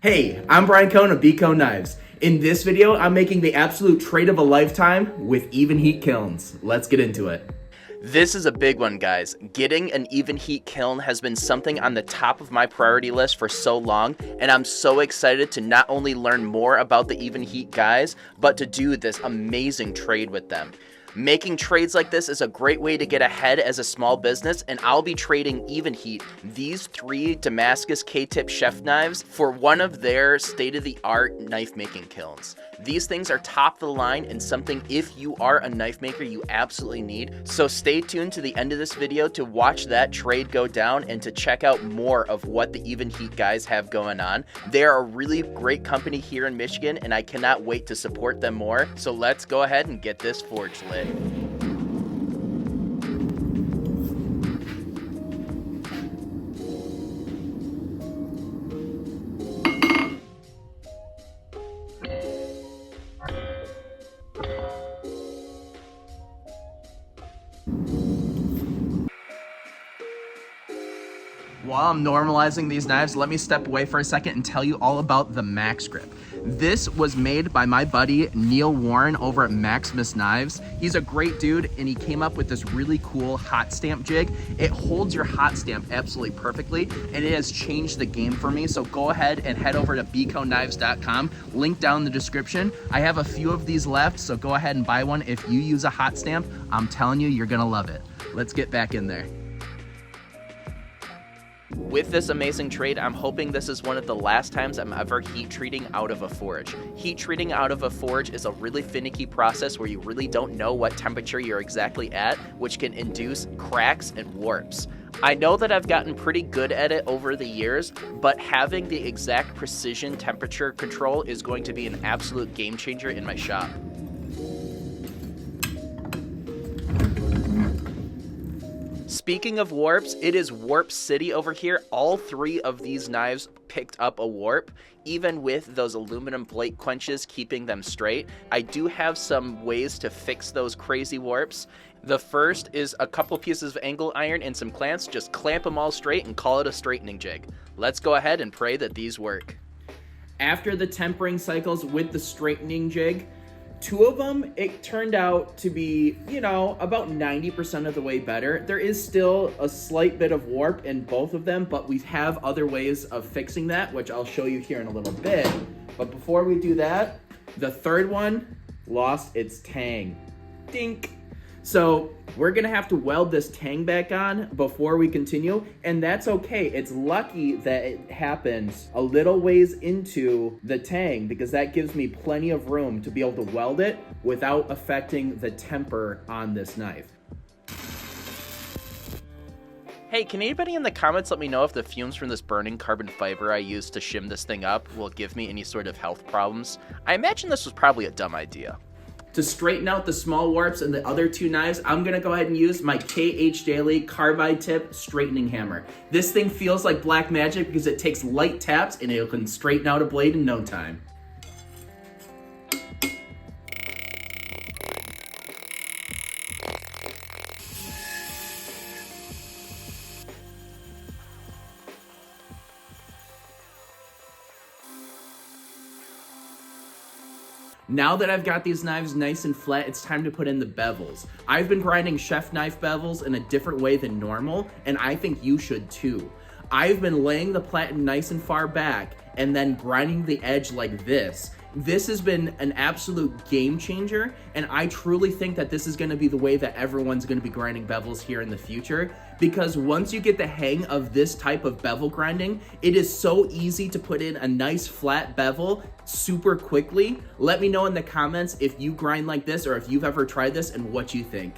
Hey, I'm Brian Kohn of Kohn Knives. In this video, I'm making the absolute trade of a lifetime with EvenHeat Kilns. Let's get into it. This is a big one, guys. Getting an EvenHeat kiln has been something on the top of my priority list for so long, and I'm so excited to not only learn more about the EvenHeat guys, but to do this amazing trade with them. Making trades like this is a great way to get ahead as a small business, and I'll be trading EvenHeat these 3 Damascus K-tip chef knives for one of their state-of-the-art knife making kilns. These things are top of the line and something, if you are a knife maker, you absolutely need. So stay tuned to the end of this video to watch that trade go down and to check out more of what the EvenHeat guys have going on. They are a really great company here in Michigan, and I cannot wait to support them more. So let's go ahead and get this forge lit. While I'm normalizing these knives, let me step away for a second and tell you all about the Max Grip. This was made by my buddy Neil Warren over at Maximus Knives. He's a great dude, and he came up with this really cool hot stamp jig. It holds your hot stamp absolutely perfectly, and it has changed the game for me. So go ahead and head over to kohnknives.com, link down in the description. I have a few of these left, so go ahead and buy one. If you use a hot stamp, I'm telling you, you're gonna love it. Let's get back in there. With this amazing trade, I'm hoping this is one of the last times I'm ever heat treating out of a forge. Heat treating out of a forge is a really finicky process where you really don't know what temperature you're exactly at, which can induce cracks and warps. I know that I've gotten pretty good at it over the years, but having the exact precision temperature control is going to be an absolute game changer in my shop. Speaking of warps, it is Warp City over here. All 3 of these knives picked up a warp, even with those aluminum plate quenches keeping them straight. I do have some ways to fix those crazy warps. The first is a couple pieces of angle iron and some clamps. Just clamp them all straight and call it a straightening jig. Let's go ahead and pray that these work. After the tempering cycles with the straightening jig, 2 of them, it turned out to be, about 90% of the way better. There is still a slight bit of warp in both of them, but we have other ways of fixing that, which I'll show you here in a little bit. But before we do that, the 3rd one lost its tang. Dink. So we're gonna have to weld this tang back on before we continue, and that's okay. It's lucky that it happens a little ways into the tang, because that gives me plenty of room to be able to weld it without affecting the temper on this knife. Hey, can anybody in the comments let me know if the fumes from this burning carbon fiber I used to shim this thing up will give me any sort of health problems? I imagine this was probably a dumb idea. To straighten out the small warps in the other 2 knives, I'm gonna go ahead and use my KH Daily carbide tip straightening hammer. This thing feels like black magic because it takes light taps and it can straighten out a blade in no time. Now that I've got these knives nice and flat, it's time to put in the bevels. I've been grinding chef knife bevels in a different way than normal, and I think you should too. I've been laying the platen nice and far back and then grinding the edge like this. This has been an absolute game changer, and I truly think that this is gonna be the way that everyone's gonna be grinding bevels here in the future, because once you get the hang of this type of bevel grinding, it is so easy to put in a nice flat bevel super quickly. Let me know in the comments if you grind like this or if you've ever tried this and what you think.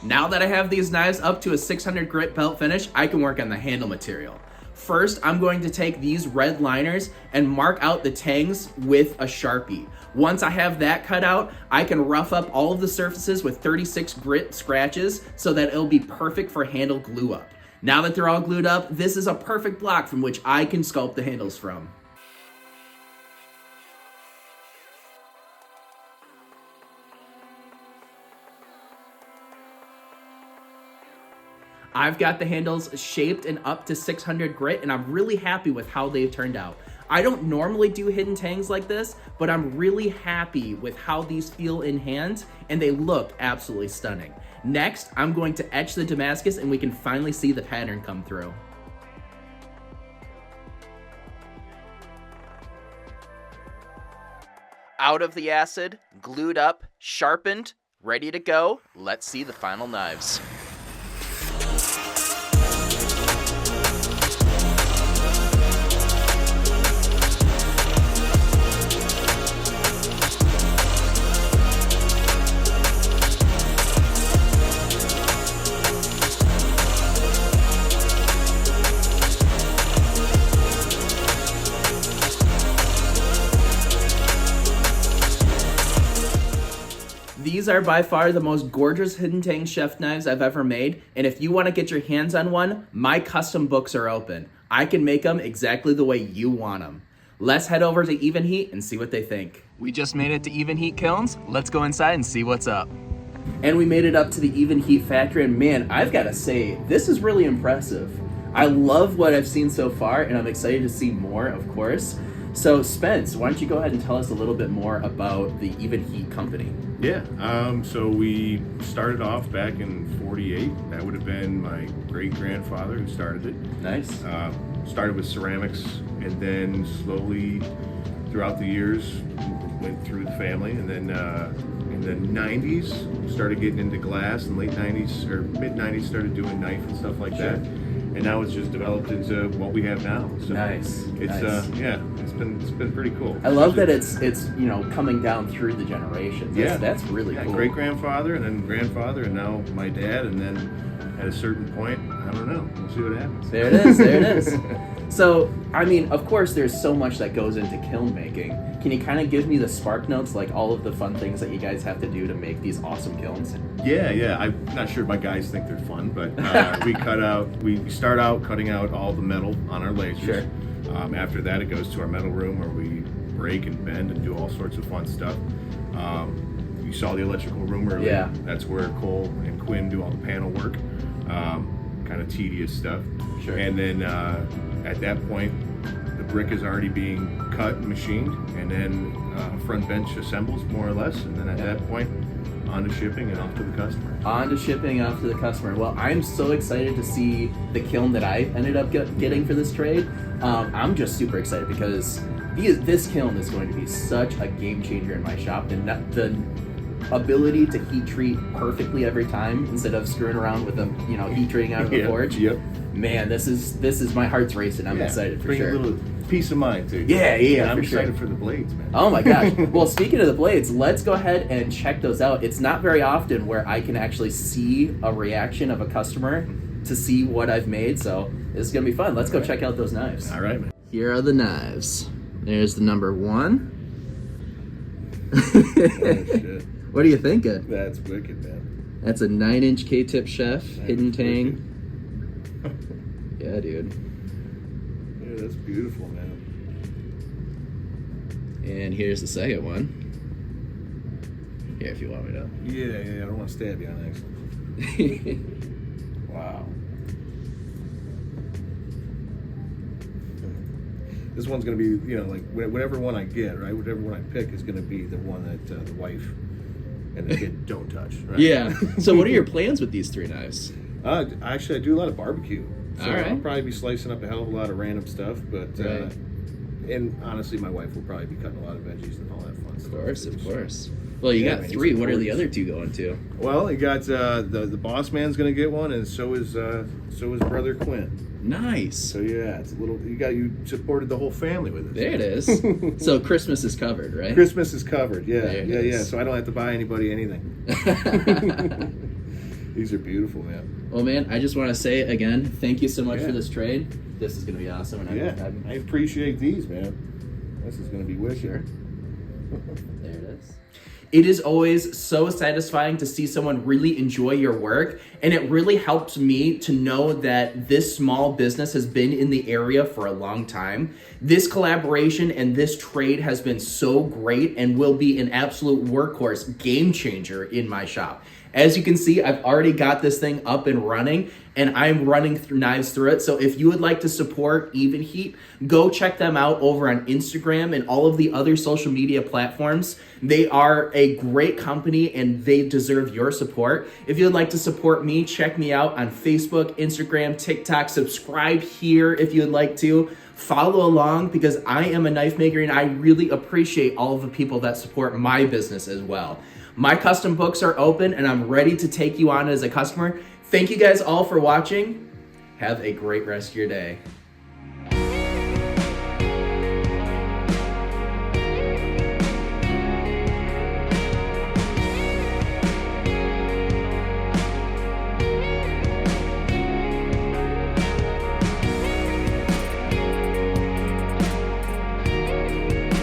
Now that I have these knives up to a 600 grit belt finish, I can work on the handle material. First, I'm going to take these red liners and mark out the tangs with a Sharpie. Once I have that cut out, I can rough up all of the surfaces with 36 grit scratches so that it'll be perfect for handle glue up. Now that they're all glued up, this is a perfect block from which I can sculpt the handles from. I've got the handles shaped and up to 600 grit, and I'm really happy with how they've turned out. I don't normally do hidden tangs like this, but I'm really happy with how these feel in hand, and they look absolutely stunning. Next, I'm going to etch the Damascus, and we can finally see the pattern come through. Out of the acid, glued up, sharpened, ready to go. Let's see the final knives. These are by far the most gorgeous hidden tang chef knives I've ever made, and if you want to get your hands on one, my custom books are open. I can make them exactly the way you want them. Let's head over to EvenHeat and see what they think. We just made it to EvenHeat Kilns. Let's go inside and see what's up. And we made it up to the EvenHeat factory, and man, I've got to say, this is really impressive. I love what I've seen so far, and I'm excited to see more, of course. So Spence, why don't you go ahead and tell us a little bit more about the EvenHeat company? Yeah, so we started off back in '48. That would have been my great-grandfather who started it. Nice. Started with ceramics, and then slowly throughout the years went through the family, and then in the '90s started getting into glass, and late '90s or mid '90s started doing knife and stuff like that. And now it's just developed into what we have now. So nice. It's nice. Yeah, it's been pretty cool. I love that it's you know, coming down through the generations. That's really cool. Great grandfather and then grandfather and now my dad, and then at a certain point, I don't know. We'll see what happens. There it is. There it is. So, I mean, of course, there's so much that goes into kiln making. Can you kind of give me the spark notes, like all of the fun things that you guys have to do to make these awesome kilns? Yeah. I'm not sure my guys think they're fun, but we start out cutting out all the metal on our lasers. Sure. After that, it goes to our metal room where we break and bend and do all sorts of fun stuff. You saw the electrical room earlier. Yeah. That's where Cole and Quinn do all the panel work. Kind of tedious stuff. Sure. And then at that point, the brick is already being cut and machined, and then front bench assembles more or less, and then at that point, on to shipping and off to the customer. On to shipping, off to the customer. Well, I'm so excited to see the kiln that I ended up getting for this trade. I'm just super excited because this kiln is going to be such a game changer in my shop. The ability to heat treat perfectly every time instead of screwing around with heat treating out of the forge. Yep. Man, this is my heart's racing. I'm excited for bring sure. a little peace of mind to you. Yeah, I'm for sure. excited for the blades, man. Oh my gosh. Well, speaking of the blades, let's go ahead and check those out. It's not very often where I can actually see a reaction of a customer to see what I've made, so this is gonna be fun. Let's go check out those knives. All right, man. Here are the knives. There's the number 1. Oh, shit. What are you thinking? That's wicked, man. That's a 9-inch K-tip chef, hidden That's tang. Yeah, dude. Yeah, that's beautiful, man. And here's the second one. Here, if you want me to. Yeah, I don't want to stab you on accident. Wow. This one's going to be, like, whatever one I get, right? Whatever one I pick is going to be the one that the wife and the kid don't touch, right? Yeah. So what are your plans with these 3 knives? Actually, I do a lot of barbecue. So All right. I'll probably be slicing up a hell of a lot of random stuff, but Right. and honestly, my wife will probably be cutting a lot of veggies and all that fun stuff. Of course. Well, you got man, 3. it's What are the important. other 2 going to? Well, you got the boss man's gonna get one, and so is brother Quinn. Nice. So yeah, it's a little. You supported the whole family with it. There it is. So Christmas is covered, right? Christmas is covered. Yeah, There it yeah. is. So I don't have to buy anybody anything. These are beautiful, man. Well, man, I just want to say again, thank you so much Yeah. for this trade. This is going to be awesome. And I appreciate these, man. This is gonna be wicked. Sure. There it is. It is always so satisfying to see someone really enjoy your work, and it really helps me to know that this small business has been in the area for a long time. This collaboration and this trade has been so great and will be an absolute workhorse game changer in my shop. As you can see, I've already got this thing up and running, and I'm running through knives through it. So if you would like to support EvenHeat, go check them out over on Instagram and all of the other social media platforms. They are a great company and they deserve your support. If you'd like to support me, check me out on Facebook, Instagram, TikTok. Subscribe here if you would like to. Follow along because I am a knife maker and I really appreciate all of the people that support my business as well. My custom books are open and I'm ready to take you on as a customer. Thank you guys all for watching. Have a great rest of your day.